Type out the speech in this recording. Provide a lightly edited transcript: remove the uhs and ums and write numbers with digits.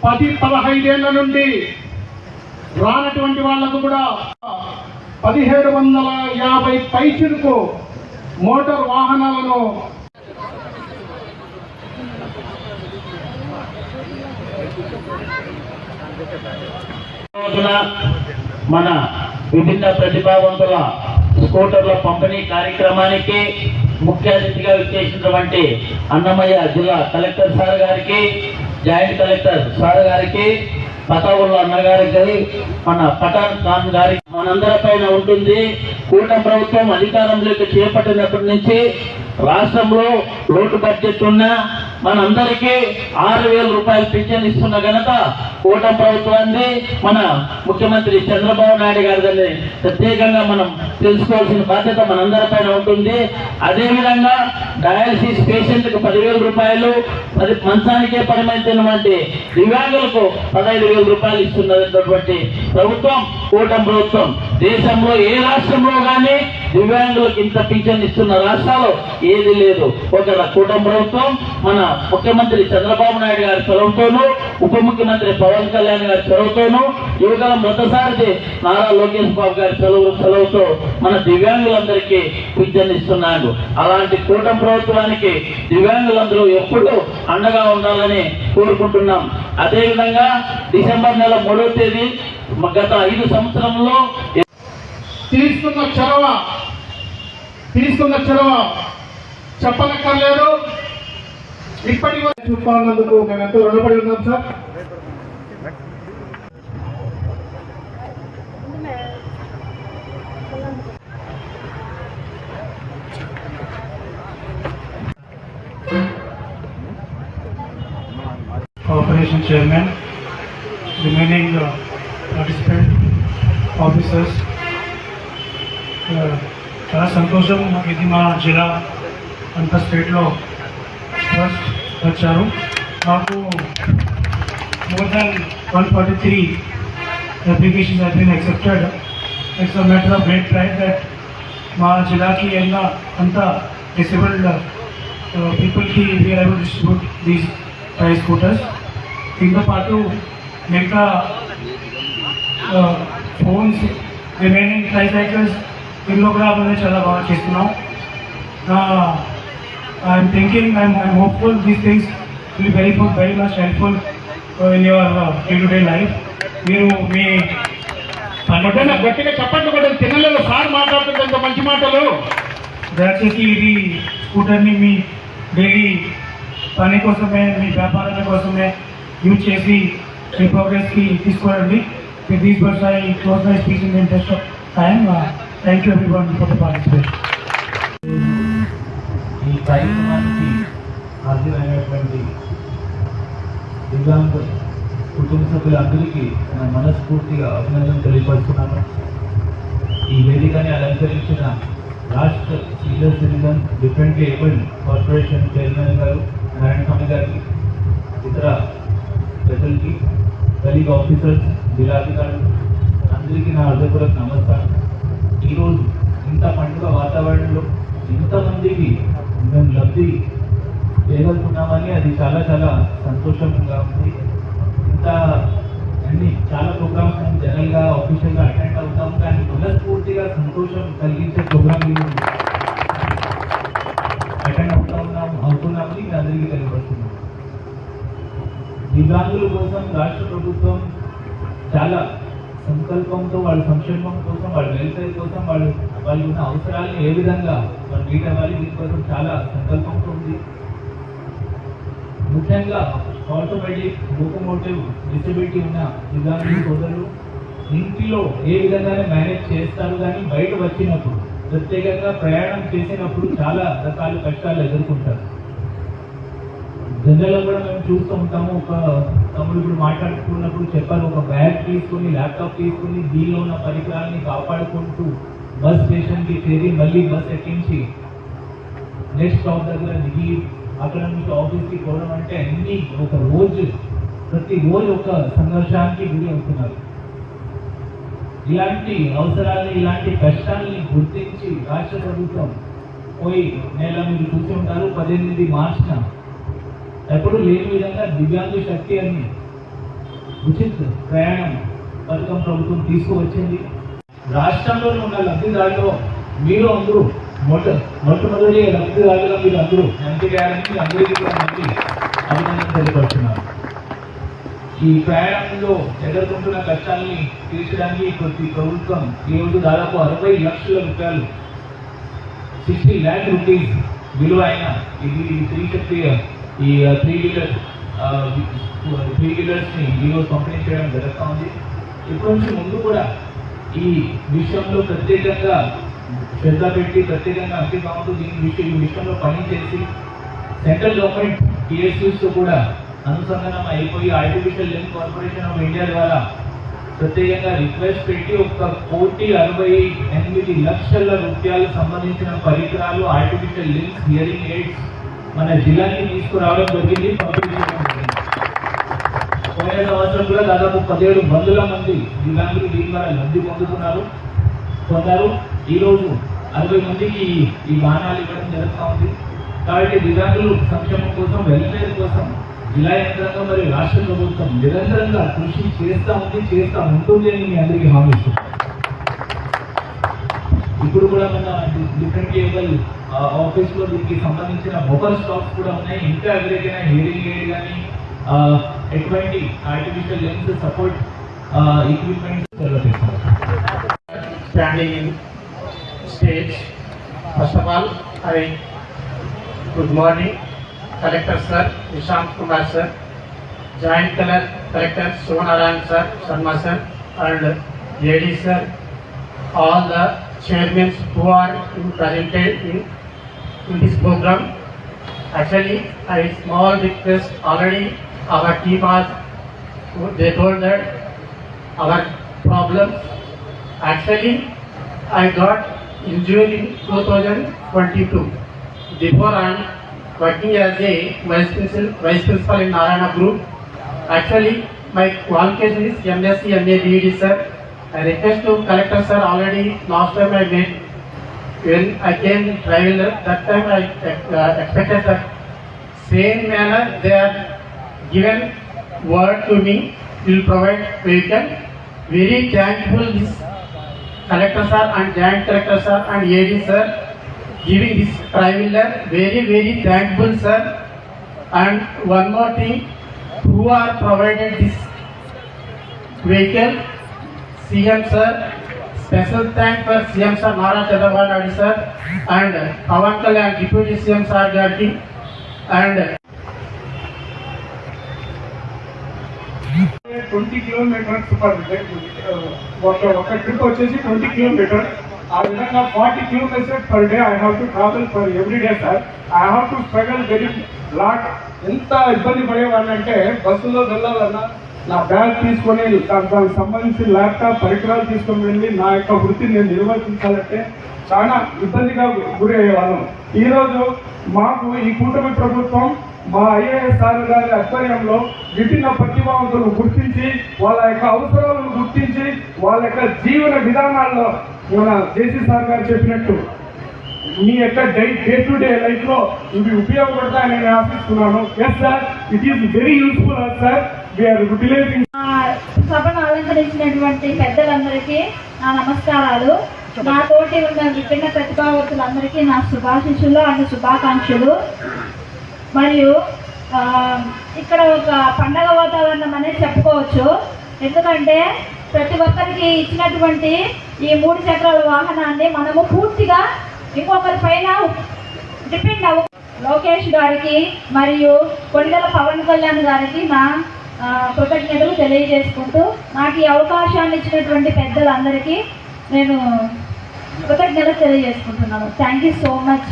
10-15 ఏళ్ల నుండి రానటువంటి వాళ్లకు కూడా 1750 పైచిలకు మోటార్ వాహనాలను మన విభిన్న ప్రతిభావంతుల స్కూటర్ల పంపిణీ కార్యక్రమానికి ముఖ్య అతిథిగా విచ్చేసినటువంటి అన్నమయ్య జిల్లా కలెక్టర్ సార్ గారికి, జాయింట్ కలెక్టర్ సార్ గారికి, పతావుల్లా అన్న గారికి, మన పఠాన్ ఖాన్ గారికి మనందరిపైన ఉంటుంది. కూటమి ప్రభుత్వం అధికారంలోకి చేపట్టినప్పటి నుంచి రాష్ట్రంలో లోటు బడ్జెట్ ఉన్న మనందరికీ 6,000 రూపాయలు పింఛన్ ఇస్తున్న ఘనత కూటమి ప్రభుత్వాన్ని, మన ముఖ్యమంత్రి చంద్రబాబు నాయుడు గారిని ప్రత్యేకంగా మనం తెలుసుకోవాల్సిన బాధ్యత మనందరిపైన ఉంటుంది. అదేవిధంగా డయాలసిస్ పేషెంట్లకు 10,000 రూపాయలు, మంచానికే పరిమితమైనటువంటి దివ్యాంగులకు 15,000 రూపాయలు ఇస్తున్నటువంటి ప్రభుత్వం కూటమి ప్రభుత్వం. దేశంలో ఏ రాష్ట్రంలో కానీ దివ్యాంగులకు ఇంత పింఛన్ ఇస్తున్న రాష్ట్రాలు ఏది లేదు. ఒక కూటమి ప్రభుత్వం, మన ముఖ్యమంత్రి చంద్రబాబు నాయుడు గారి చొరవతోనూ, ఉప ముఖ్యమంత్రి పవన్ కళ్యాణ్ గారి చొరవతోనూ, యువకుల మొదటిసారి నారా లోకేష్ బాబు గారి చొరవతో మన దివ్యాంగులందరికీ పింఛన్ ఇస్తున్నాడు. అలాంటి కూటమి ప్రభుత్వానికి దివ్యాంగులందరూ ఎప్పుడూ అండగా ఉండాలని కోరుకుంటున్నాం. అదేవిధంగా డిసెంబర్ నెల 3వ తేదీ గత 5 సంవత్సరంలో తీసుకున్న చొరవ చెప్పనక్కర్లేదు. ఇప్పటి వరకు చూపాలన్నందుకు మేము ఎంతో రుణపడి ఉన్నాం sir. Corporation Chairman, remaining participant officers, చాలా సంతోషం. ఇది మా జిల్లా అంత స్టేట్లో ఫస్ట్ వచ్చారు. మాకు more than 143 applications have been accepted. It's a matter of great pride that మా జిల్లాకి అంత disabled peopleకి we are able to distribute these try scooters. దీంతో పాటు మిగతా ఫోన్స్, రిమైనింగ్ ట్రై సైకిల్స్ దీనిలో కూడా మనం చాలా బాగా చేస్తున్నాం. I'm thinking, I'm hopeful these things will very much helpful in your day to day life. మీరు మీ గట్టిగా చెప్పండి కూడా తినలేదు సార్ మాట్లాడుతుంది ఎంత మంచి మాటలు. దయచేసి ఇది స్కూటర్ని మీ డైలీ పని కోసమే, మీ వ్యాపారాల కోసమే యూజ్ చేసి మీ ప్రోగ్రెస్కి తీసుకోండి. With these words I close my speech in the interest of time. Thank you everyone for the participation. ఈ కార్యక్రమానికి హాజరైనటువంటి దివ్యాంగ కుటుంబ సభ్యులందరికీ నా మనస్ఫూర్తిగా అభినందన తెలియపరుస్తున్నాను. ఈ వేదికని అలంకరించిన రాష్ట్ర senior citizen differently abled corporation chairman గారు నారాయణ స్వామి గారికి, ఇతర ప్రజలకి, కలీగ్ ఆఫీసర్స్, జిల్లాధికారులు అందరికీ నా హృదయపూర్వక నమస్కారం. ఈరోజు ఇంత పండుగ వాతావరణంలో ఇంతమందికి మేము లబ్ధి చేయగలుగుతున్నామని అది చాలా చాలా సంతోషంగా ఉంది. ఇంత అన్ని చాలా ప్రోగ్రామ్స్ మేము జనరల్గా ఆఫీషియల్గా అటెండ్ అవుతాం, కానీ మనస్ఫూర్తిగా సంతోషం కలిగించే ప్రోగ్రామ్ అటెండ్ అవుతున్నామని అందరికీ తెలియపరుస్తున్నాం. దివ్యాంగుల కోసం రాష్ట్ర ప్రభుత్వం చాలా సంకల్పంతో, వాళ్ళ సంక్షేమం కోసం, వాళ్ళ వెల్ఫేర్ కోసం, వాళ్ళు ఉన్న అవసరాలను ఏ విధంగా వాళ్ళు మీట్ అవ్వాలి దీనికోసం చాలా సంకల్పంతో ఉంది. ముఖ్యంగా ఆర్థోపెడిక్, లోకోమోటివ్ డిసబిలిటీ ఉన్న దివ్యాంగుల సోదరులు ఇంటిలో ఏ విధంగానే మేనేజ్ చేస్తారు, కానీ బయట వచ్చినప్పుడు ప్రత్యేకంగా ప్రయాణం చేసినప్పుడు చాలా రకాల కష్టాలు ఎదుర్కొంటారు. జనరల్గా కూడా మేము చూస్తూ ఉంటాము. ఒక తమ్ముడు ఇప్పుడు మాట్లాడుకున్నప్పుడు చెప్పారు, ఒక బ్యాగ్ తీసుకుని, ల్యాప్టాప్ తీసుకుని, దీనిలో ఉన్న పరికరాలని కాపాడుకుంటూ బస్ స్టేషన్కి చేరి మళ్ళీ బస్ ఎక్కించి నెక్స్ట్ స్టాప్ దగ్గర దిగి అక్కడ నుంచి ఆఫీస్కి పోవడం అంటే అన్ని ప్రతిరోజు ఒక సంఘర్షానికి గురి అవుతున్నారు. ఇలాంటి అవసరాలని, ఇలాంటి కష్టాలని గుర్తించి రాష్ట్ర ప్రభుత్వం పోయి నెల మీరు చూసి ఉంటారు 18 మార్చిన ఎప్పుడు లేని విధంగా దివ్యాంగ శక్తి అని ఉచిత ప్రయాణం పథకం ప్రభుత్వం తీసుకువచ్చింది. రాష్ట్రంలో ఉన్న లబ్ధిదారులు మీరు అందరూ మొట్టమొదటి లబ్ధిదారులుగా మీరు అందరూ ఎంపికయ్యారని అందరికీ కూడా మళ్ళీ అభినందన తెలియపడుతున్నారు. ఈ ప్రయాణంలో ఎదుర్కొంటున్న కష్టాలని తీర్చడానికి ప్రతి ప్రభుత్వం ఈరోజు దాదాపు 60 లక్షల రూపాయలు 60 lakh rupees విలువ అయిన ఇది ఈ త్రీ వీలర్స్ని ఈరోజు పంపిణీ చేయడం జరుగుతూ ఉంది. ఇప్పటి నుంచి ముందు కూడా ఈ విషయంలో ప్రత్యేకంగా శ్రద్ధ పెట్టి ప్రత్యేకంగా అంకితమవుతూ ఈ విషయంలో పనిచేసి సెంట్రల్ గవర్నమెంట్ PSUస్తో కూడా అనుసంధానం అయిపోయి artificial link corporation of India ద్వారా ప్రత్యేకంగా రిక్వెస్ట్ పెట్టి 1,68 లక్షల రూపాయలు సంబంధించిన పరికరాలు ఆర్టిఫిషియల్ లింక్స్ హియరింగ్ ఎయిడ్స్ మన జిల్లాకి తీసుకురావడం జరిగింది, పంపిణీ చేయడం జరిగింది. పోయిన సంవత్సరం కూడా దాదాపు 17,000 మంది దివ్యాంగులు దీని ద్వారా లబ్ధి పొందారు. ఈరోజు 60 మందికి ఈ వాహనాలు ఇవ్వడం జరుగుతూ ఉంది. కాబట్టి దివ్యాంగులు సంక్షేమం కోసం, వెల్ఫేర్ కోసం జిల్లా యంత్రాంగం మరియు రాష్ట్ర ప్రభుత్వం నిరంతరంగా కృషి చేస్తూ ఉంటుంది అని మీ అందరికీ హామీ ఇస్తుంది. ఇప్పుడు కూడా మన డిఫరెంట్ కేబుల్ ఆఫీస్లో దీనికి సంబంధించిన మొబైల్ స్టాక్స్ కూడా ఉన్నాయి. ఇంకా ఎవరికైనా హియరింగ్ ఎయిడ్ కానీ ఎటువంటి artificial lens support equipment. Standing in stage. First of all, good morning, Collector Sir, Nishant Kumar Sir, Joint Collector Sonarayan Sir, Sharma Sir, and AD Sir, all the chairmen who are presented in this program. Actually, a small request already our team has, they told that our problems. Actually, I got injured in 2022. Before I am working as a vice principal in Narayana Group. Actually, my qualification is MSc MA BEd sir. I request to Collector sir already last time I met when I came in traveler. That time I expected that same manner they are given word to me will provide vehicle. Very thankful this Collector sir and Joint Collector sir and AD sir giving this traveler. Very thankful sir. And one more thing, who are provided this vehicle, CM sir. Special thank for CM sir Nara Chandrababu Naidu sir and Pawan Kalyan Deputy CM sir Gargi and 20 kilometers per day. ఒక trip వచ్చేసి 20 kilometers. ఆ విధంగా 40 kilometers per day I have to travel for every day sir. I have to struggle very lot. ఎంత ఇబ్బంది పడేవాడినంటే బస్సులో వెళ్ళాలన్నా నా bag తీసుకొని దానికి సంబంధించిన ల్యాప్టాప్ పరికరాలు తీసుకొని వెళ్ళి నా యొక్క వృత్తిని నేను నిర్వర్తించాలంటే చాలా ఇబ్బందిగా గురి అయ్యేవాళ్ళం. ఈరోజు మాకు ఈ కూటమి ప్రభుత్వం మా IAS సార్ గారి ఆధ్వర్యంలో విభిన్న ప్రతిభావంతులను గుర్తించి వాళ్ళ యొక్క అవసరాలను గుర్తించి వాళ్ళ యొక్క జీవన విధానాల్లో మన జేసీ సార్ గారు చెప్పినట్టు మీ యొక్క డే టు డే లైఫ్లో ఇవి ఉపయోగపడతాయని నేను ఆశిస్తున్నాను. Yes sir, it is very useful sir. We are utilizing. సభను అలంకరించినటువంటి పెద్దలందరికీ నా నమస్కారాలు. నాతోటి ఉన్న విభిన్న ప్రతిభావంతులందరికీ నా శుభాశీస్సులు అండ్ శుభాకాంక్షలు. మరియు ఇక్కడ ఒక పండగ వాతావరణం అనేది చెప్పుకోవచ్చు. ఎందుకంటే ప్రతి ఒక్కరికి ఇచ్చినటువంటి ఈ 3 చక్రాల వాహనాన్ని మనము పూర్తిగా ఇంకొకరి పైన డిపెండ్ అవ్వ. లోకేష్ గారికి మరియు కొణిదెల పవన్ కళ్యాణ్ గారికి నా కృతజ్ఞతలు తెలియజేసుకుంటూ నాకు ఈ అవకాశాన్ని ఇచ్చినటువంటి పెద్దలందరికీ నేను కృతజ్ఞతలు తెలియజేసుకుంటున్నాను. Thank you so much.